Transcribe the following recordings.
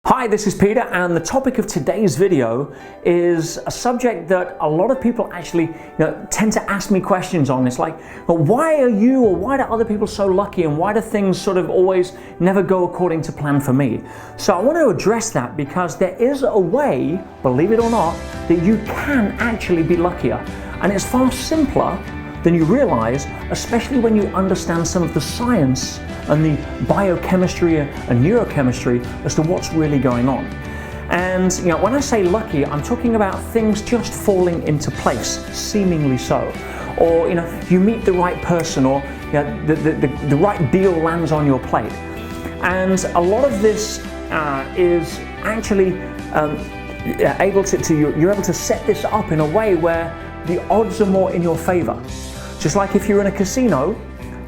Hi, this is Peter, and the topic of today's video is a subject that a lot of people actually tend to ask me questions on. It's like, well, why are you or why are other people so lucky, and why do things sort of always never go according to plan for me? So I want to address that because there is a way, believe it or not, that you can actually be luckier. And it's far simpler than you realize, especially when you understand some of the science and the biochemistry and neurochemistry as to what's really going on. And when I say lucky, I'm talking about things just falling into place, seemingly so. Or you meet the right person, or the right deal lands on your plate. And a lot of this is actually you're able to set this up in a way where the odds are more in your favor. Just like if you're in a casino,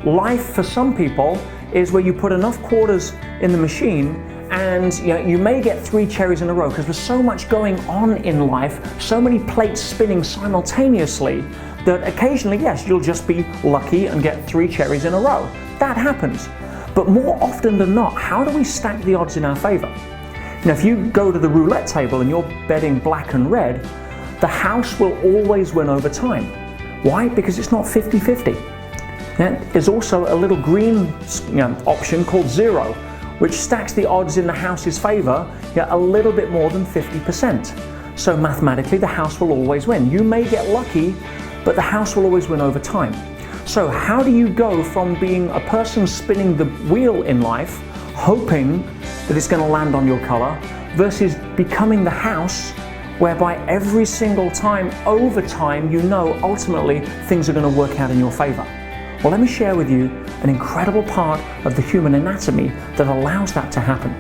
life for some people is where you put enough quarters in the machine and you may get 3 cherries in a row, because there's so much going on in life, so many plates spinning simultaneously, that occasionally, yes, you'll just be lucky and get 3 cherries in a row. That happens. But more often than not, how do we stack the odds in our favor? If you go to the roulette table and you're betting black and red, the house will always win over time. Why? Because it's not 50-50. There's also a little green option called zero, which stacks the odds in the house's favor a little bit more than 50%. So mathematically, the house will always win. You may get lucky, but the house will always win over time. So how do you go from being a person spinning the wheel in life, hoping that it's going to land on your color, versus becoming the house, whereby every single time, over time, ultimately things are going to work out in your favor? Well, let me share with you an incredible part of the human anatomy that allows that to happen.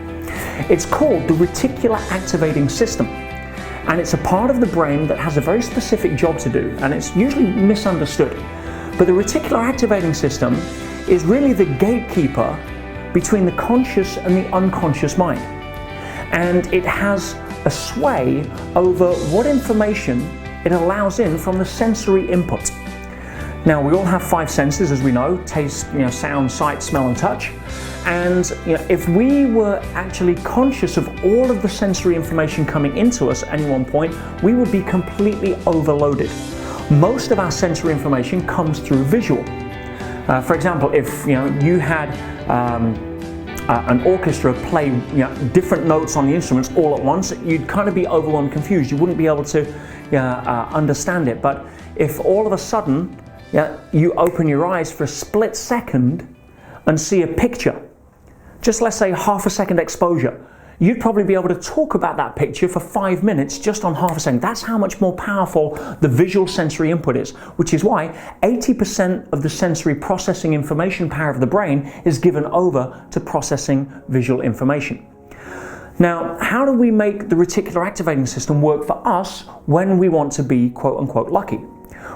It's called the reticular activating system, and it's a part of the brain that has a very specific job to do, and it's usually misunderstood. But the reticular activating system is really the gatekeeper between the conscious and the unconscious mind, and it has a sway over what information it allows in from the sensory input. Now, we all have 5 senses, as we know: taste, sound, sight, smell, and touch. And if we were actually conscious of all of the sensory information coming into us at any one point, we would be completely overloaded. Most of our sensory information comes through visual. For example, if you had an orchestra play different notes on the instruments all at once, you'd kind of be overwhelmed, confused. You wouldn't be able to understand it. But if all of a sudden you open your eyes for a split second and see a picture, just let's say half a second exposure, you'd probably be able to talk about that picture for 5 minutes just on half a second. That's how much more powerful the visual sensory input is, which is why 80% of the sensory processing information power of the brain is given over to processing visual information. Now, how do we make the reticular activating system work for us when we want to be quote unquote lucky?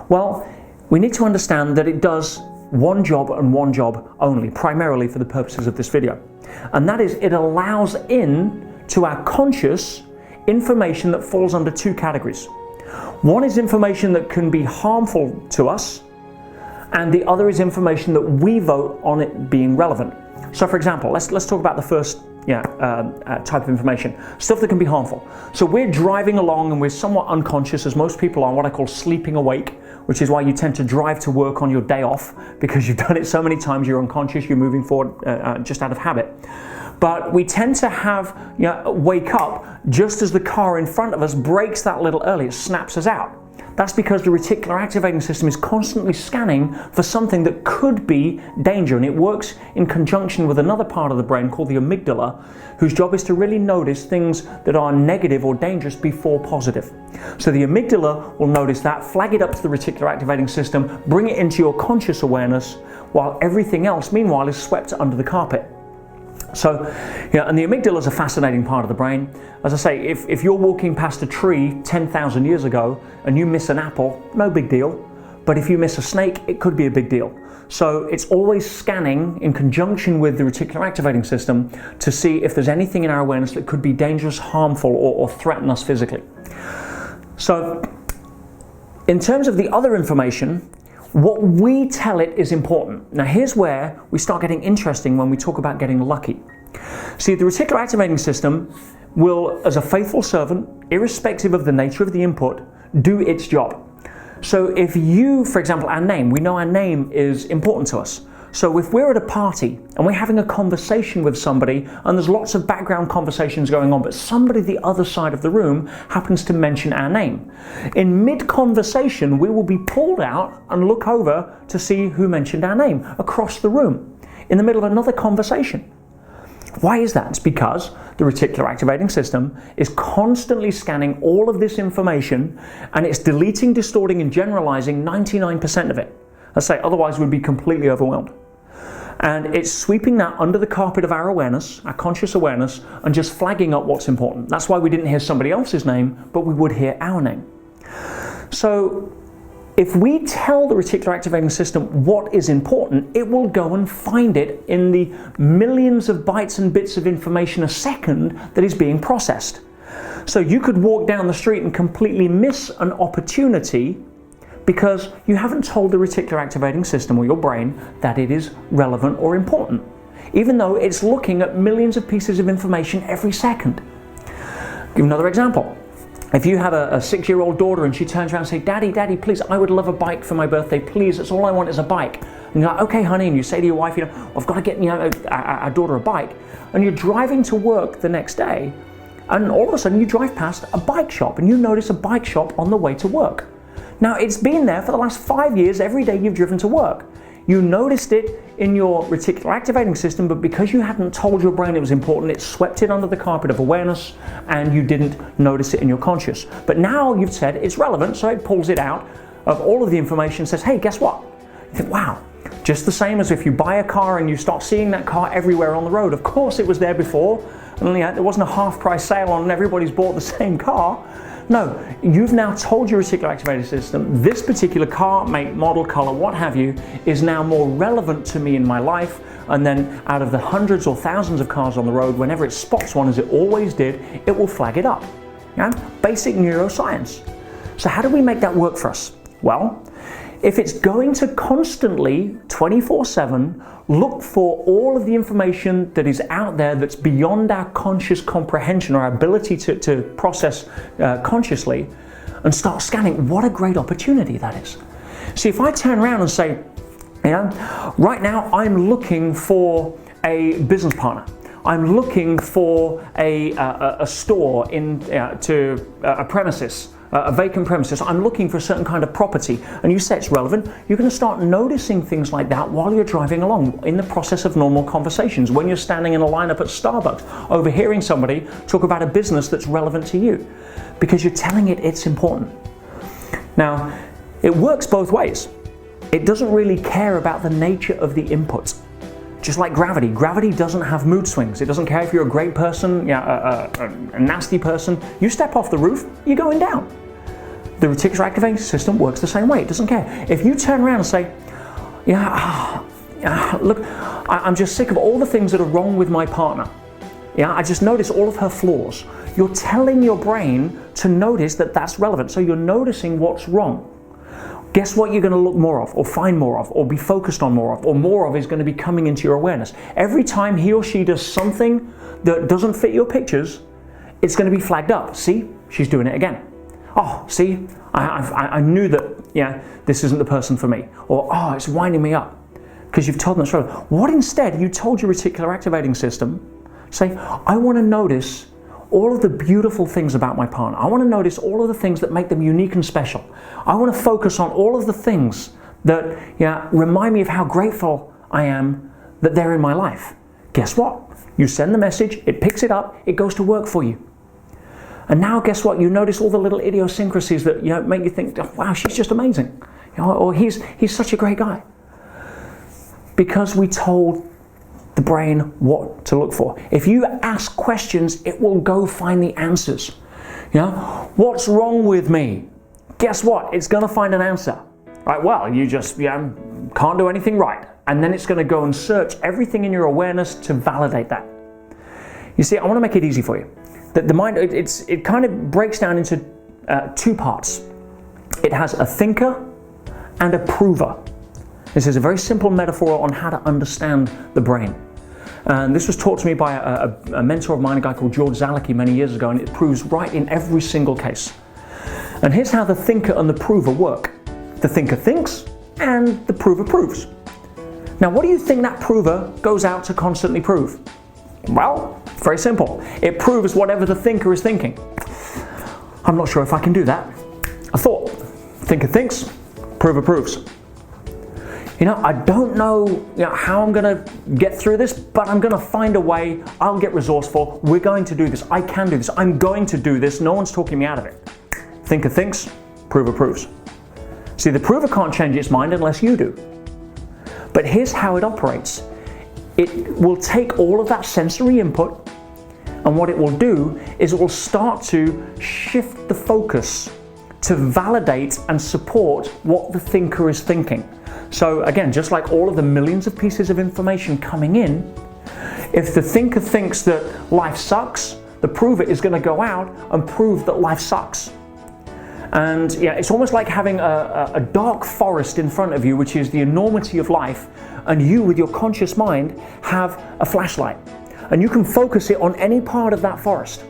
Well, we need to understand that it does one job and one job only, primarily for the purposes of this video. And that is, it allows in to our conscious information that falls under 2 categories. One is information that can be harmful to us, and the other is information that we vote on it being relevant. So for example, let's talk about the first type of information, stuff that can be harmful. So we're driving along and we're somewhat unconscious, as most people are, what I call sleeping awake, which is why you tend to drive to work on your day off, because you've done it so many times, you're unconscious, you're moving forward just out of habit. But we tend to wake up just as the car in front of us brakes that little early, it snaps us out. That's because the reticular activating system is constantly scanning for something that could be danger, and it works in conjunction with another part of the brain called the amygdala, whose job is to really notice things that are negative or dangerous before positive. So the amygdala will notice that, flag it up to the reticular activating system, bring it into your conscious awareness, while everything else, meanwhile, is swept under the carpet. So, and the amygdala is a fascinating part of the brain. As I say, if you're walking past a tree 10,000 years ago and you miss an apple, no big deal. But if you miss a snake, it could be a big deal. So it's always scanning in conjunction with the reticular activating system to see if there's anything in our awareness that could be dangerous, harmful, or threaten us physically. So in terms of the other information, what we tell it is important. Now here's where we start getting interesting when we talk about getting lucky. See, the reticular activating system will, as a faithful servant, irrespective of the nature of the input, do its job. So if you, for example, our name, we know our name is important to us. So if we're at a party and we're having a conversation with somebody and there's lots of background conversations going on, but somebody the other side of the room happens to mention our name, in mid-conversation we will be pulled out and look over to see who mentioned our name across the room in the middle of another conversation. Why is that? It's because the reticular activating system is constantly scanning all of this information and it's deleting, distorting and generalizing 99% of it. Let's say, otherwise we'd be completely overwhelmed. And it's sweeping that under the carpet of our awareness, our conscious awareness, and just flagging up what's important. That's why we didn't hear somebody else's name, but we would hear our name. So if we tell the reticular activating system what is important, it will go and find it in the millions of bytes and bits of information a second that is being processed. So you could walk down the street and completely miss an opportunity because you haven't told the reticular activating system or your brain that it is relevant or important, even though it's looking at millions of pieces of information every second. Give another example. If you have a 6-year-old daughter and she turns around and says, Daddy, Daddy, please, I would love a bike for my birthday, please, that's all I want is a bike. And you're like, okay, honey, and you say to your wife, I've got to get our daughter a bike. And you're driving to work the next day, and all of a sudden you drive past a bike shop and you notice a bike shop on the way to work. Now, it's been there for the last 5 years, every day you've driven to work. You noticed it in your reticular activating system, but because you hadn't told your brain it was important, it swept it under the carpet of awareness and you didn't notice it in your conscious. But now you've said it's relevant, so it pulls it out of all of the information and says, hey, guess what? You think, wow, just the same as if you buy a car and you start seeing that car everywhere on the road. Of course it was there before, and there wasn't a half-price sale on and everybody's bought the same car. No, you've now told your reticular activating system this particular car, make, model, color, what have you, is now more relevant to me in my life, and then out of the hundreds or thousands of cars on the road, whenever it spots one, as it always did, it will flag it up. Yeah? Basic neuroscience. So how do we make that work for us? Well, if it's going to constantly, 24/7, look for all of the information that is out there that's beyond our conscious comprehension or our ability to process consciously, and start scanning, what a great opportunity that is. See, if I turn around and say, right now I'm looking for a business partner. I'm looking for a store to a premises, a vacant premises. I'm looking for a certain kind of property, and you say it's relevant. You're going to start noticing things like that while you're driving along in the process of normal conversations. When you're standing in a lineup at Starbucks, overhearing somebody talk about a business that's relevant to you, because you're telling it it's important. Now, it works both ways. It doesn't really care about the nature of the input. Just like gravity. Gravity doesn't have mood swings. It doesn't care if you're a great person, a nasty person. You step off the roof, you're going down. The reticular activating system works the same way. It doesn't care. If you turn around and say, look, I'm just sick of all the things that are wrong with my partner. I just notice all of her flaws. You're telling your brain to notice that that's relevant. So you're noticing what's wrong. Guess what you're going to look more of, or find more of, or be focused on more of, or more of is going to be coming into your awareness. Every time he or she does something that doesn't fit your pictures, it's going to be flagged up. See, she's doing it again. Oh, see, I knew that, this isn't the person for me. Or, oh, it's winding me up. Because you've told them that's relevant. What instead, you told your reticular activating system, say, I want to notice all of the beautiful things about my partner. I want to notice all of the things that make them unique and special. I want to focus on all of the things that remind me of how grateful I am that they're in my life. Guess what? You send the message, it picks it up, it goes to work for you. And now guess what? You notice all the little idiosyncrasies that make you think, oh, wow, she's just amazing. Or he's such a great guy. Because we told the brain what to look for. If you ask questions, it will go find the answers. What's wrong with me? Guess what? It's going to find an answer. Right? Well, you just can't do anything right. And then it's going to go and search everything in your awareness to validate that. You see, I want to make it easy for you. The mind, it kind of breaks down into two parts. It has a thinker and a prover. This is a very simple metaphor on how to understand the brain. And this was taught to me by a mentor of mine, a guy called George Zalicki, many years ago, and it proves right in every single case. And here's how the thinker and the prover work. The thinker thinks, and the prover proves. Now, what do you think that prover goes out to constantly prove? Well, it's very simple. It proves whatever the thinker is thinking. I'm not sure if I can do that. A thought. Thinker thinks, prover proves. I don't know, how I'm going to get through this, but I'm going to find a way. I'll get resourceful. We're going to do this. I can do this. I'm going to do this. No one's talking me out of it. Thinker thinks, prover proves. See, the prover can't change its mind unless you do. But here's how it operates. It will take all of that sensory input, and what it will do is it will start to shift the focus to validate and support what the thinker is thinking. So again, just like all of the millions of pieces of information coming in, if the thinker thinks that life sucks, the prover is going to go out and prove that life sucks. And it's almost like having a dark forest in front of you, which is the enormity of life, and you with your conscious mind have a flashlight. And you can focus it on any part of that forest.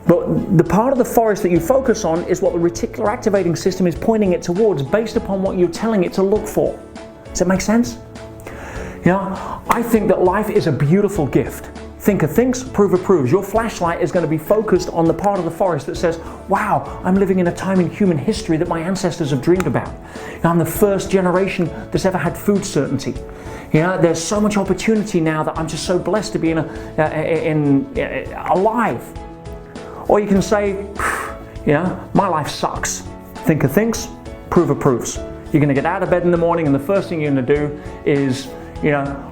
But the part of the forest that you focus on is what the reticular activating system is pointing it towards based upon what you're telling it to look for. Does it make sense? I think that life is a beautiful gift. Thinker thinks, prover proves. Your flashlight is going to be focused on the part of the forest that says, wow, I'm living in a time in human history that my ancestors have dreamed about. I'm the first generation that's ever had food certainty. There's so much opportunity now that I'm just so blessed to be alive. Or you can say, my life sucks. Thinker thinks, prover proves. You're going to get out of bed in the morning and the first thing you're going to do is,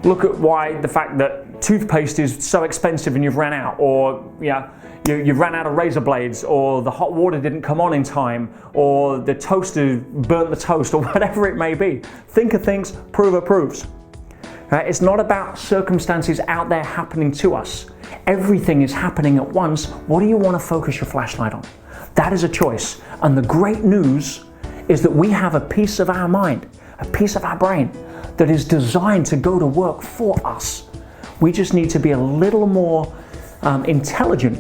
look at why the fact that toothpaste is so expensive and you've ran out, or you've ran out of razor blades, or the hot water didn't come on in time, or the toaster burnt the toast, or whatever it may be. Thinker thinks, prover proves. It's not about circumstances out there happening to us. Everything is happening at once. What do you want to focus your flashlight on? That is a choice. And the great news is that we have a piece of our mind, a piece of our brain that is designed to go to work for us. We just need to be a little more intelligent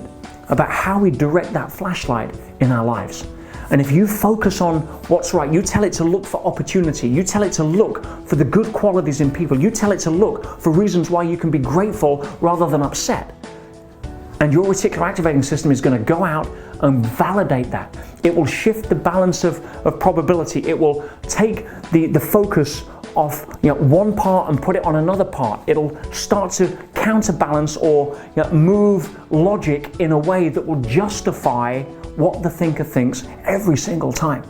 about how we direct that flashlight in our lives. And if you focus on what's right, you tell it to look for opportunity, you tell it to look for the good qualities in people, you tell it to look for reasons why you can be grateful rather than upset. And your reticular activating system is going to go out and validate that. It will shift the balance of probability. It will take the focus off one part and put it on another part. It'll start to counterbalance or move logic in a way that will justify what the thinker thinks every single time.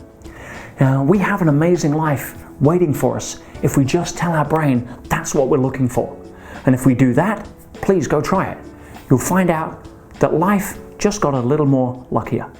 We have an amazing life waiting for us if we just tell our brain that's what we're looking for. And if we do that, please go try it. You'll find out that life just got a little more luckier.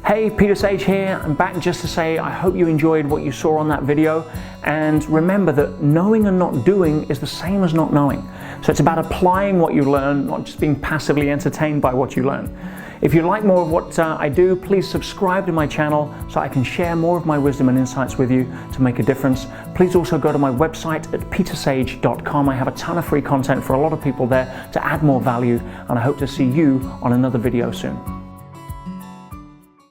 Hey, Peter Sage here. I'm back just to say I hope you enjoyed what you saw on that video, and remember that knowing and not doing is the same as not knowing. So it's about applying what you learn, not just being passively entertained by what you learn. If you like more of what I do, please subscribe to my channel so I can share more of my wisdom and insights with you to make a difference. Please also go to my website at petersage.com. I have a ton of free content for a lot of people there to add more value, and I hope to see you on another video soon.